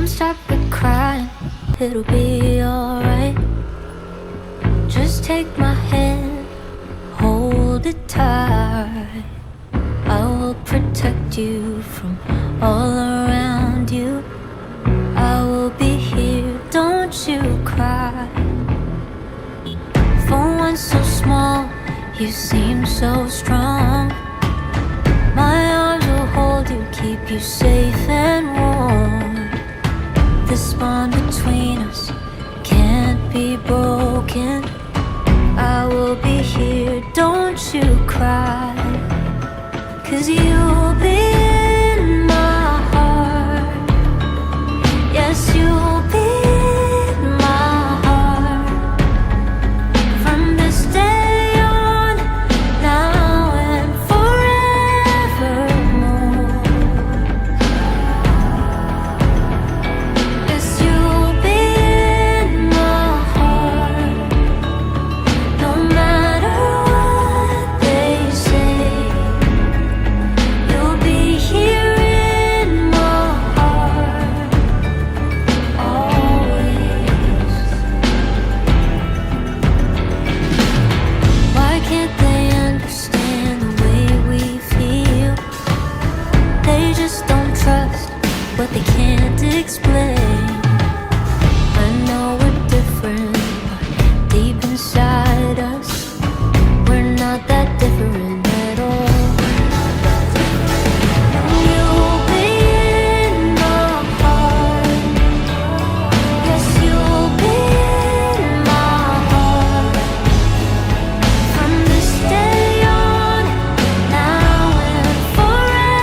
Come stop the crying, it'll be alright. Just take my hand, hold it tight. I will protect you from all around you. I will be here, don't you cry. For one so small, you seem so strong. My arms will hold you, keep you safe and warm. This bond between us can't be broken. I will be here, don't you cry. 'Cause you'll be in my heart. Yes, you'll be in my heart. From this day on, now and forevermore. Yes, you'll be in my heart. No matter what they say, you'll be here in my heart, always. Why can't they understand the way we feel? They just don't trust what they can't explain. I know we're different, but deep inside us, we're not that different at all. You'll be in my heart. Yes, you'll be in my heart. From this day on, now and forevermore.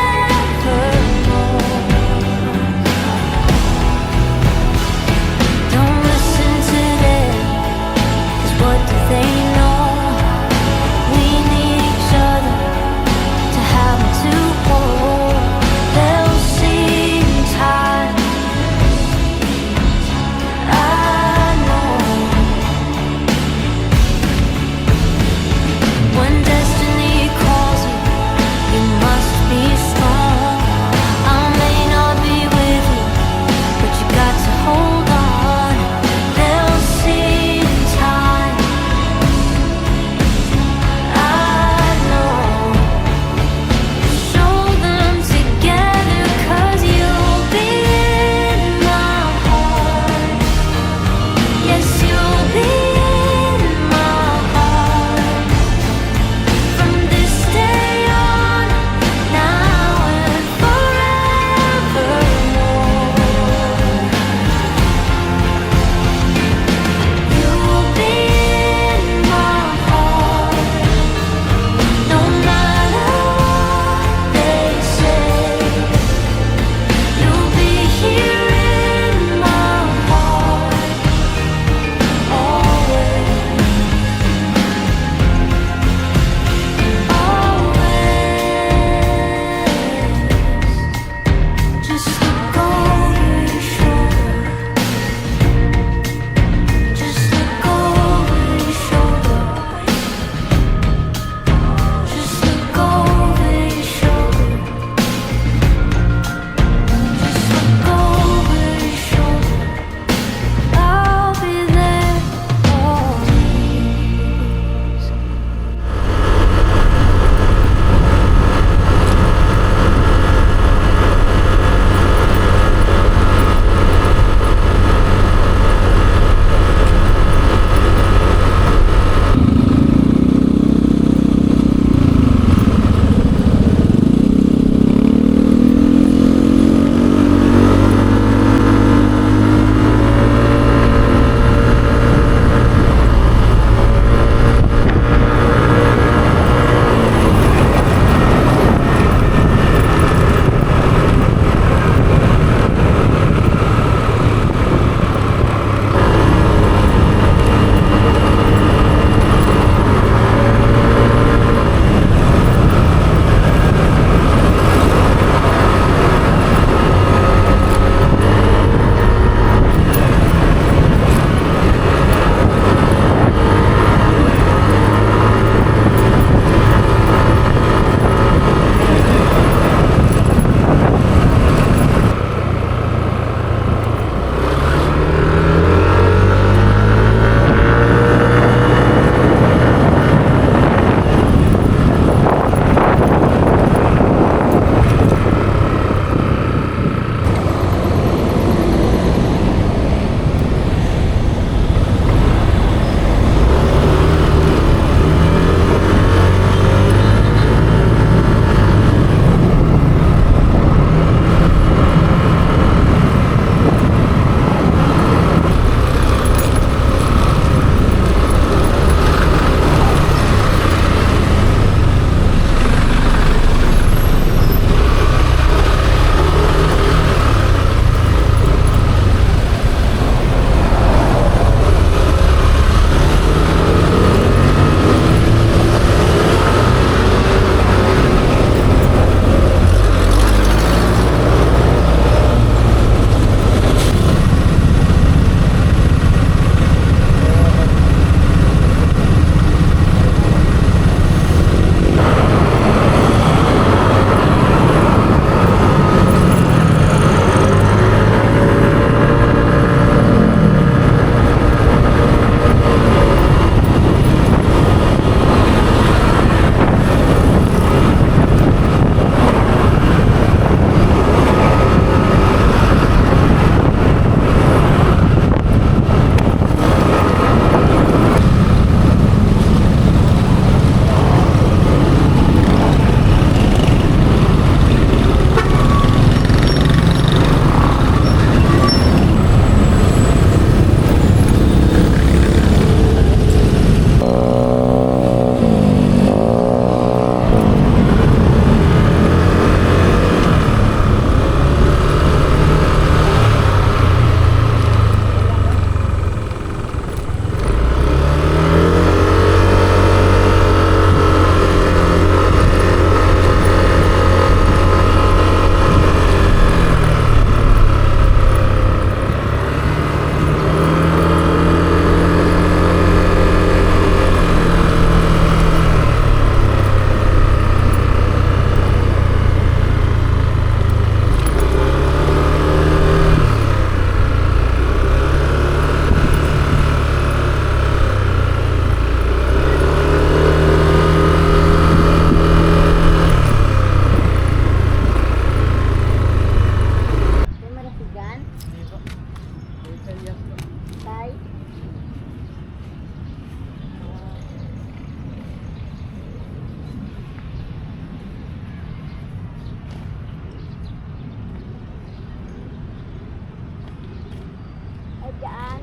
Diyan.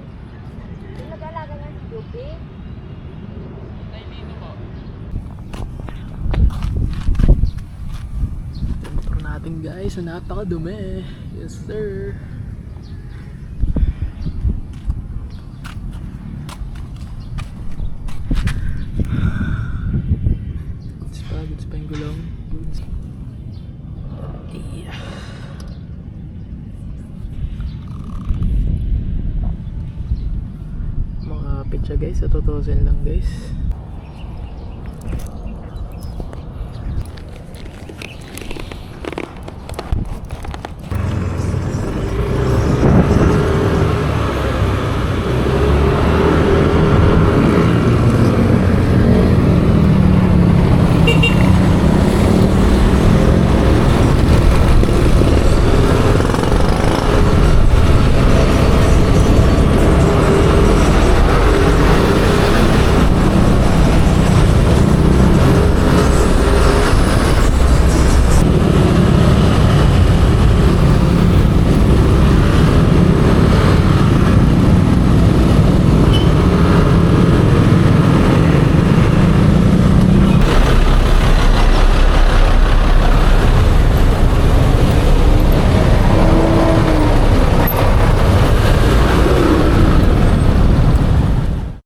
Yung nag-alaga niya si Juby. Yung motor natin guys, napakadumi. Yes sir. Goods pa yung gulong. Goods. Yeah. Mga pitsa guys, sa 2,000 lang guys.